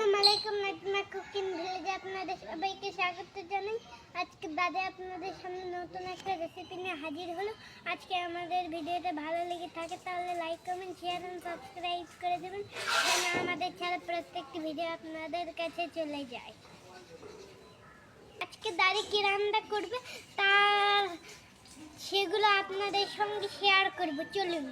আসসালামু আলাইকুম, নাজমা কুকিং ভিলেজে আপনাদের সবাইকে স্বাগত জানাই। আজকে দাদা আপনাদের সামনে নতুন একটা রেসিপি নিয়ে হাজির হলো। আজকে আমাদের ভিডিওটা ভালো লেগে থাকে তাহলে লাইক, কমেন্ট, শেয়ার এবং সাবস্ক্রাইব করে দেবেন, যেন আমাদের ছাড়া প্রত্যেকটি ভিডিও আপনাদের কাছে চলে যায়। আজকে দাদি কি রান্না করবে তার সেগুলো আপনাদের সঙ্গে শেয়ার করব, চলুন।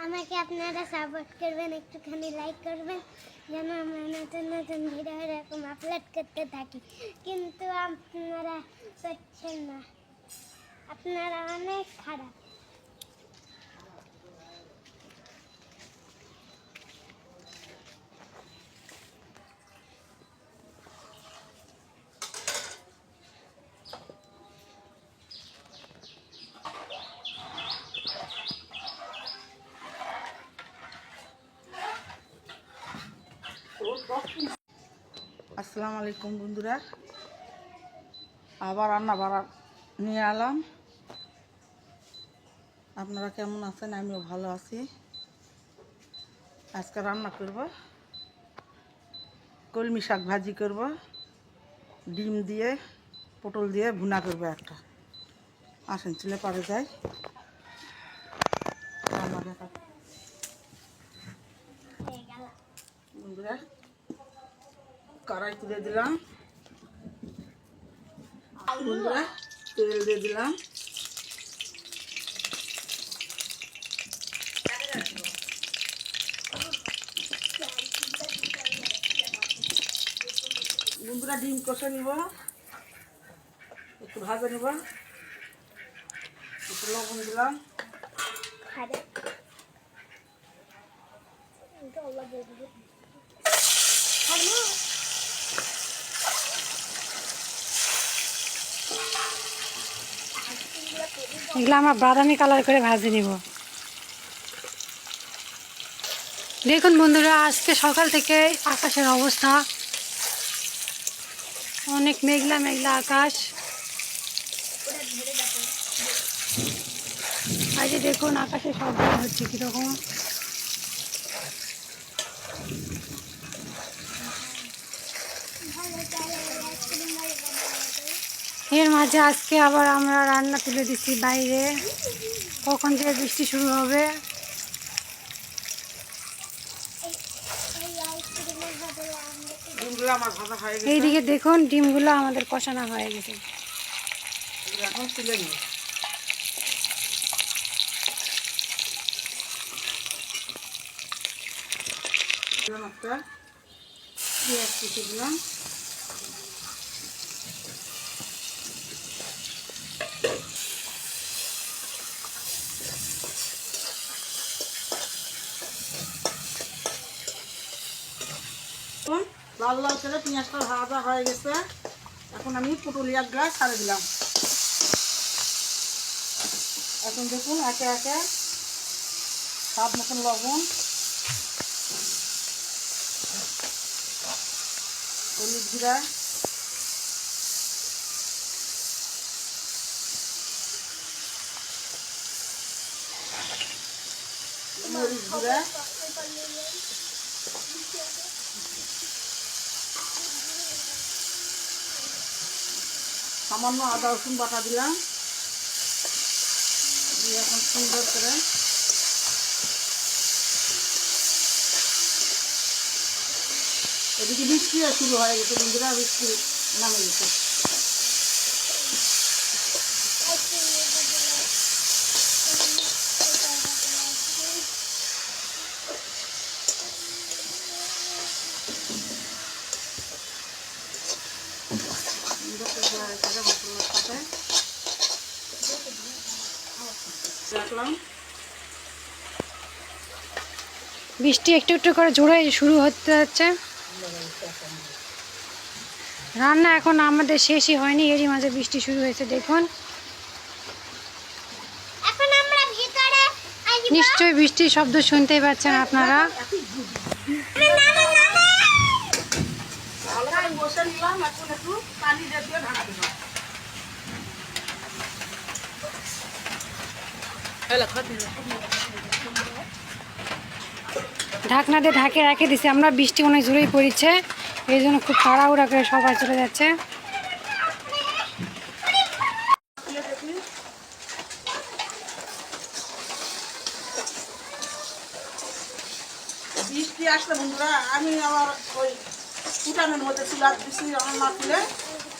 আমাকে আপনারা সাপোর্ট করবেন, একটুখানি লাইক করবেন, যেন আমরা নতুন নতুন ভিডিও এরকম আপলোড করতে থাকি। কিন্তু আপনারা করছেন না, আপনারা অনেক খারাপ। আসসালামু আলাইকুম বন্ধুরা, আবার রান্না বাড়া নিয়ে এলাম। আপনারা কেমন আছেন? আমিও ভালো আছি। আজকে রান্না করব কলমি শাক ভাজি করব, ডিম দিয়ে পটল দিয়ে ভুনা করব একটা। আসেন চলে পারে যাই রান্না দেখা। বন্ধুরা কড়াই তুলে দিলাম, বন্ধুরা তেল দিয়ে দিলাম, বন্ধুরা ডিম কষে নিব, একটু ভাজে নিব, একটু লবণ দিলাম, এগুলো আমরা বাদামি কালার করে ভাজি নিব। দেখুন বন্ধুরা, আজকে সকাল থেকে আকাশের অবস্থা অনেক মেঘলা মেঘলা আকাশ। আজ দেখুন আকাশে শব্দ হচ্ছে কিরকম। এর মাঝে আজকে আবার আমরা রান্না তুলে দিচ্ছি বাইরে, কখন যে বৃষ্টি শুরু হবে। এইদিকে দেখুন ডিমগুলো আমাদের কষানো হয়ে গেছে। এখন তুলে নিব। একটা পেঁয়াজ কেটে দিলাম, লাল লাল করে পেঁয়াজটা ভাজা হয়ে গেছে। এখন আমি পুটুলিয়া গ্লাস ছাড়ে দিলাম। এখন দেখুন একে একে স্বাদ মতন লবণ, হলুদ জিরা, মরিচ জিরা, সামান্য আদা রসুন বাটা দিলাম। এখন সুন্দর করে এদিকে বৃষ্টিও শুরু হয়ে গেছে বন্ধুরা, বৃষ্টি নামে গেছে। বৃষ্টি একটু একটু করে জোরে শুরু হতে যাচ্ছে। রান্না এখন আমাদের শেষই হয়নি, এরই মাঝে বৃষ্টি শুরু হয়েছে। দেখুন নিশ্চয়ই বৃষ্টির শব্দ শুনতেই পাচ্ছেন আপনারা। করলাম, এখন একটু পানি দিয়ে ঢাকা দেবো। ঢাকনা দিয়ে ঢাকে রেখে দিছি আমরা, বৃষ্টি অনেক জোরেই পড়েছে, এই জন্য খুব তাড়াহুড়া করে সবাই চলে যাচ্ছে। খুলে দেখি। বৃষ্টি আসলে বন্ধুরা আমি আবার ওই উঠানের মধ্যে চুলা দিচ্ছি রান্না তুলে,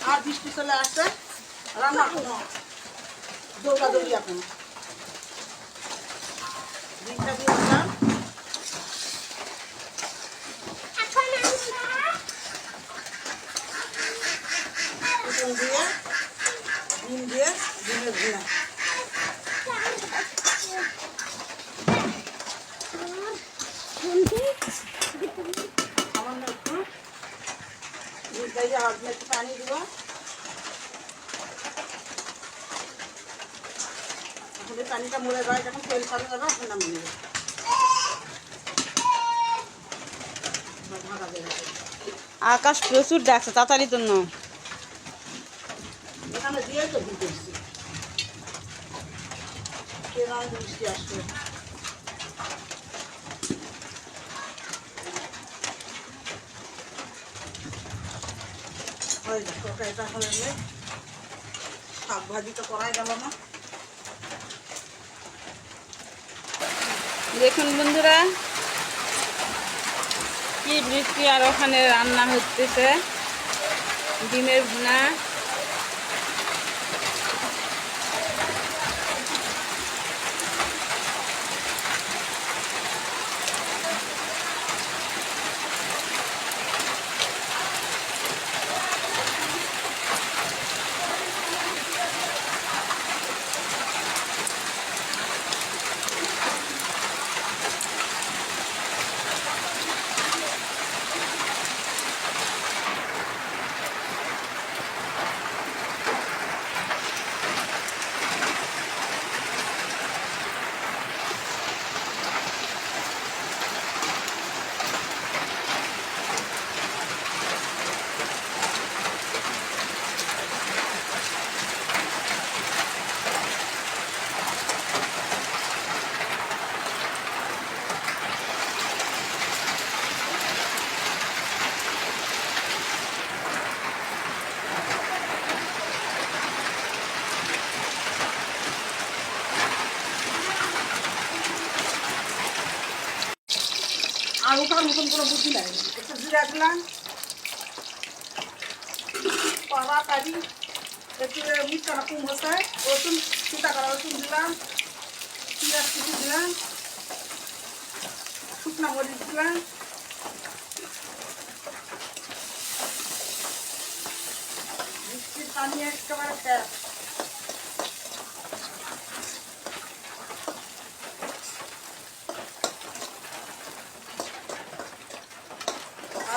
আর বৃষ্টি চলে আসছে, রান্না দৌড়াদৌড়ি এখন ডিমটা দিয়ে দিলাম। এখন আমরা চিকেন দিয়ে ডিম দিয়ে ডিমের ভুনা। সামান্য একটু ডিমটা দিয়ে হালকা একটু পানি দিব। এখন এই পানিটা মরে যায়, যখন তেল ছাড়া যাবে এখন নামিয়ে নেবে। ঢাকা দিয়ে রাখো। আকাশ প্রচুর ডাকছে, তাড়াতাড়ি তো না। এখানে দিয়ে তো দিতে এসছি, কেরাম বৃষ্টি আসবে। হয়ে যাক তরকারিটা হয়ে গেলে শাক ভাজি তো করাই গেল না। দেখুন বন্ধুরা কি বৃষ্টি, আর ওখানে রান্না হচ্ছে ডিমের ভুনা। আর ওটার মতন কোনো বুদ্ধি নাই, একটু জিরা দিলাম, তাড়াতাড়ি একটু মিষ্টাটা কম হচ্ছে, রসুন চিন্তা করা রসুন দিলাম, পেঁয়াজ কুচি দিলাম, শুকনা মরিচ দিলাম, বৃষ্টির পানি একেবারে শেষ।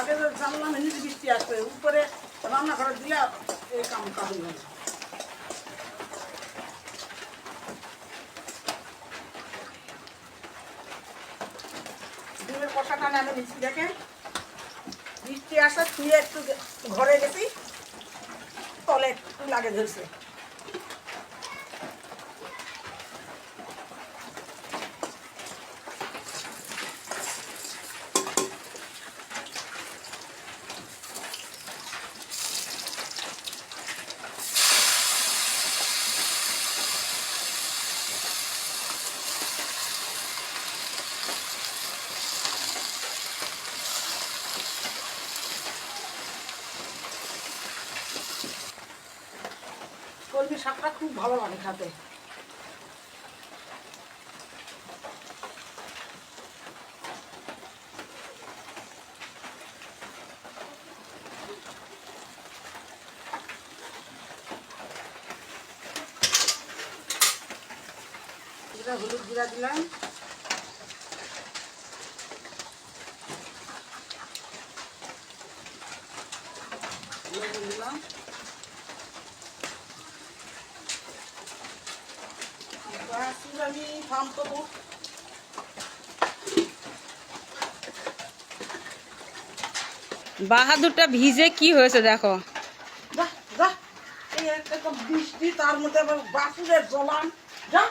আগে তো জানলাম নিচে বৃষ্টি আসবে, উপরে রান্নাঘরে দিলে এই কাম কাজ হবে। ডিমের কষাটা নামে নিচ্ছি, দেখেন বৃষ্টি আসা ছুঁয়ে একটু ঘরে গেছি, তলে একটু লাগে ধরছে। কলমি শাকটা খুব ভালো লাগে খেতে। হলুদ জিরা দিলাম, লবণ দিলাম, আমি ফার্ম করবো। বাহাদুরটা ভিজে কি হয়েছে দেখো। যা যা, এই একটা তো বৃষ্টি, তার মধ্যে আবার বাসুরের জলান। যা,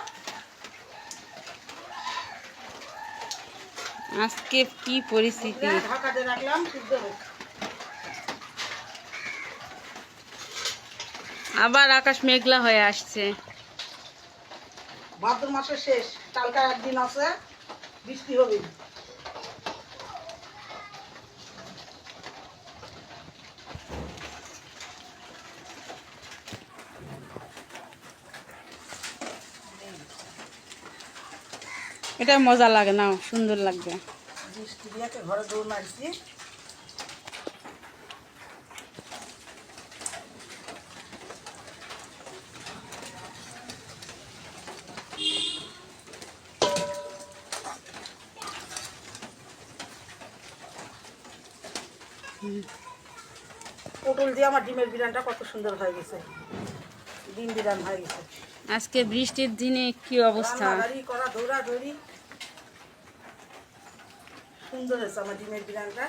আজকে কি পরিস্থিতি। ঢাকা দিয়ে রাখলাম, সিদ্ধ হোক। আবার আকাশ মেঘলা হয়ে আসছে। ভাদ্র মাসের শেষ, কালকে একদিন আছে, বৃষ্টি হবে। এটা মজা লাগে না, সুন্দর লাগবে। বৃষ্টি দিয়ে ঘরে দৌড় মারছি। পটল দিয়ে আমার ডিমের বিরানটা কত সুন্দর হয়ে গেছে, ডিম বিরান হয়ে গেছে। আজকে বৃষ্টির দিনে কি অবস্থা। রান্নাবাড়ি করা, দৌড়াদৌড়ি, সুন্দর হয়েছে আমার ডিমের বিরানটা।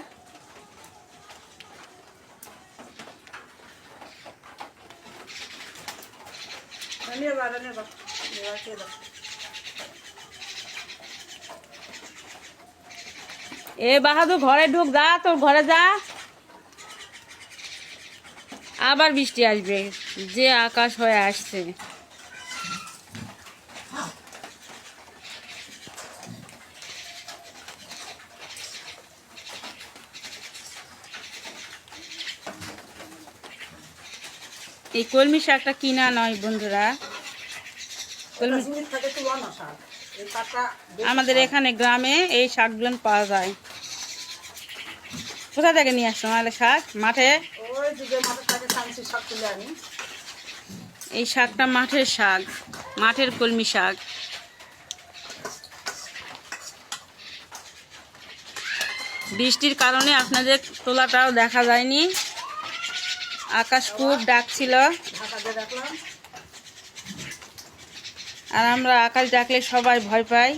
এ বাহাদুর ঘরে ঢুক, যা তোর ঘরে যা। আবার বৃষ্টি আসবে, যে আকাশ হয়ে আসছে। এই কলমি শাকটা কিনা নয় বন্ধুরা, আমাদের এখানে গ্রামে এই শাকগুলো পাওয়া যায়। কোথা থেকে নিয়ে আসছো নাহলে শাক? মাঠে, এই শাকটা মাঠের শাক, মাঠের কলমি শাক। বৃষ্টির কারণে আপনাদের তোলাটাও দেখা যায়নি। আকাশ খুব ডাকছিল, আর আমরা আকাশ ডাকলে সবাই ভয় পাই।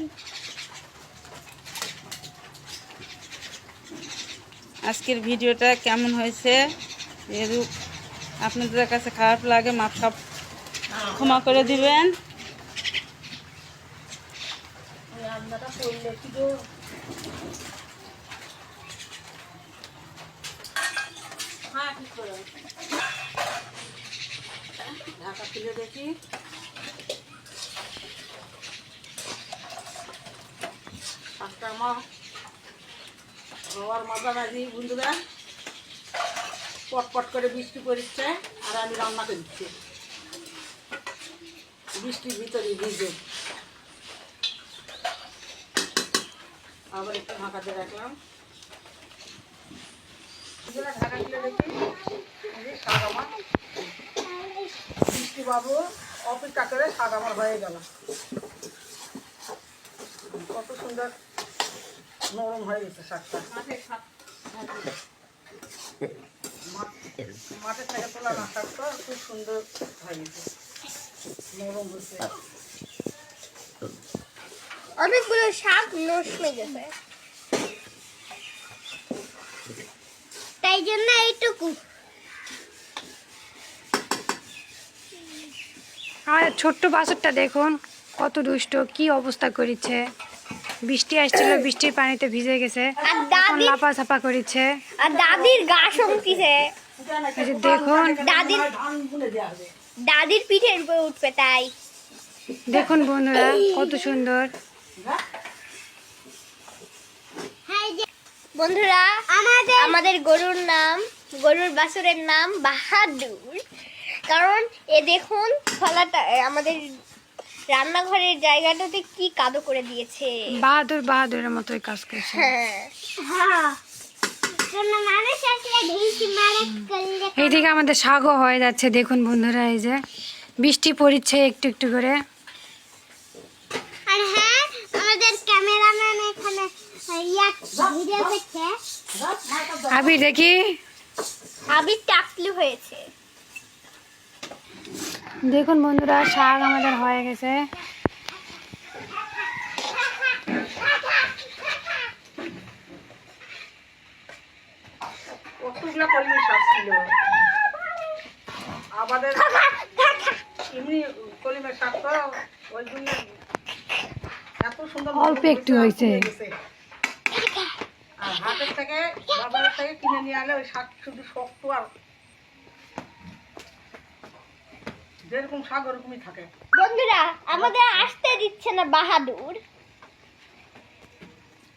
আজকের ভিডিওটা কেমন হয়েছে, যদি আপনাদের কাছে খারাপ লাগে মাফ ক্ষমা করে দিবেন। ঢাকা খুলে দেখি, শাকটা আমার হওয়ার মজা বাজি বন্ধুরা। পটপট করে বৃষ্টি পড়ছে আর আমি রান্না করছি বৃষ্টির ভিতরে ভিজে। আবার একটু ঢাকা দিয়ে রাখলাম। ঢাকা খুলে দেখি, শাক আমার বৃষ্টি বাবু অপেক্ষা করে শাক আমার হয়ে গেল। কত সুন্দর নরম হয়ে গেছে শাকটা। মাঠের থেকে তোলা না, শাকটা খুব সুন্দর হয়ে গেছে, নরম হয়েছে। অনেকগুলো শাক নষ্ট হয়ে গেছে, তাই জন্য এইটুকু। আর ছোট্ট বাছুরটা দেখুন কত দুষ্ট, কি অবস্থা করেছে। বৃষ্টি আসছিল, বৃষ্টির পানিতে ভিজে গেছে, এখন লাপা ছাপা করেছে। আর দাদির গা শমতিছে, এই যে দেখুন, দাদির পিঠের উপরে উঠবে। তাই দেখুন বন্ধুরা কত সুন্দর। বন্ধুরা, আমাদের গরুর বাছুরের নাম বাহাদুর। কারণ এ দেখুন ফলাটা আমাদের রান্নাঘরের জায়গাটাতে কি কাদো করে দিয়েছে। বাহাদুরের মতোই কাজ করছে। এইদিকে আমাদের শাকও হয়ে যাচ্ছে, দেখুন বন্ধুরা, এই যে বৃষ্টি পড়ছে একটু একটু করে। আর হ্যাঁ, আমাদের ক্যামেরাম্যান এখানে ভিডিও করছে। আবি দেখি, আবির টাকলি হয়েছে। দেখুন বন্ধুরা শাক আমাদের হয়ে গেছে। কত এগুলো কলমি শাক ছিল। আমাদের এমনি কলিমের শাক তো ওই জন্য এত সুন্দর অল্প একটু হয়েছে। আর হাটের থেকে বাজারের থেকে কিনে নিয়ে আলে ওই শাক শুধু শক্ত আর যেরকম শাক ওরকমই থাকে। বন্ধুরা আমাদের আসতে দিচ্ছে না বাহাদুর।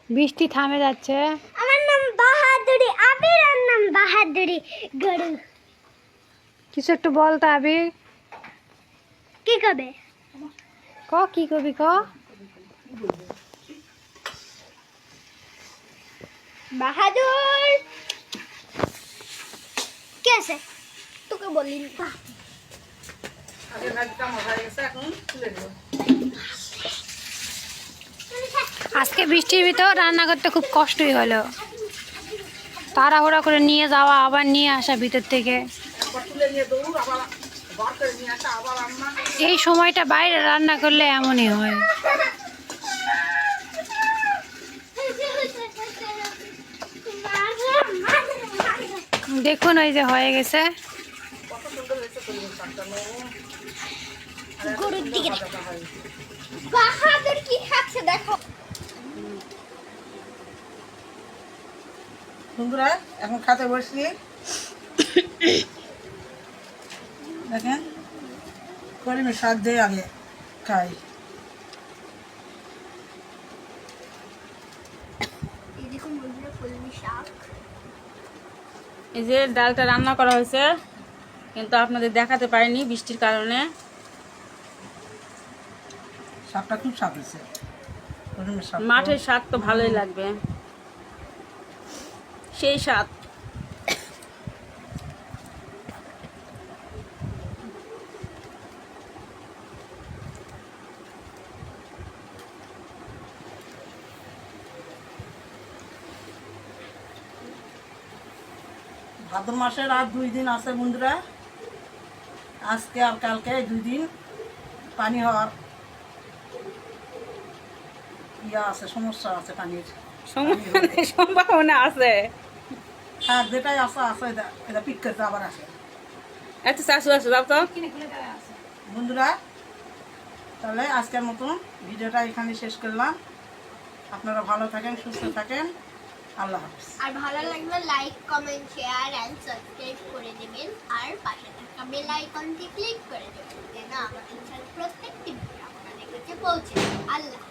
বৃষ্টি থামে যাচ্ছে। আমার নাম বাহাদুরি, আবির নাম বাহাদুরি গরু। কিছু একটু বল তো আবির। কি কবে? কি কবি ক। বাহাদুর কে আছে তোকে বলিনি। আগে ভাতটা মজা হয়ে গেছে, এখন তুলে দেবো। আজকে বৃষ্টির ভিতর রান্না করতে খুব কষ্টই হলো। তাড়াহুড়া করে নিয়ে যাওয়া আবার নিয়ে আসা ভিতর থেকে। আবার তুলে নিয়ে দৌড়, আবার বার করে নিয়ে আসা, আবার রান্না। এই সময়টা বাইরে রান্না করলে এমনই হয়। দেখুন ওই যে হয়ে গেছে। কত সুন্দর হয়েছে কলমি শাকটা, নরম। গরুর দিকে ভাজাটা হয়। বাহাদুর কি খাচ্ছে দেখো। বন্ধুরা এখন খাতে বসছি। দেখেন কলমি শাক দিয়ে আগে খাই। এই দেখুন বন্ধুরা কলমি শাক। এই যে ডালটা রান্না করা হয়েছে, কিন্তু আপনাদের দেখাতে পারিনি বৃষ্টির কারণে। শাকটা খুব স্বাদ হয়েছে, কলমি শাক। মাঠের শাক তো ভালোই লাগবে, সেই স্বাদ। ভাদ্র মাসের আর 2 দিন আছে বন্ধুরা। আজকে আর কালকে 2 দিন পানি হওয়ার আছে, সমস্যা আছে পানির। সম্ভাবনা আছে। হ্যাঁ, যেটাই আসা আছে এটা পিক করতে আবার আসে। আচ্ছা শাশু আসো, যাও তো। বন্ধুরা তাহলে আজকের মতন ভিডিওটা এখানে শেষ করলাম। আপনারা ভালো থাকেন, সুস্থ থাকেন। আল্লাহ হাফেজ। আর ভালো লাগলে like comment share and subscribe করে দেবেন আর পাশে থাকা বেল আইকনটি ক্লিক করে দেবেন যেন আমাদের চ্যানেল প্রত্যেকটি ভিডিও আপনাদের কাছে পৌঁছে যায়। আল্লাহ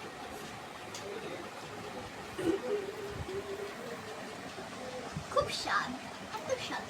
খুব স্বাদ, এত স্বাদ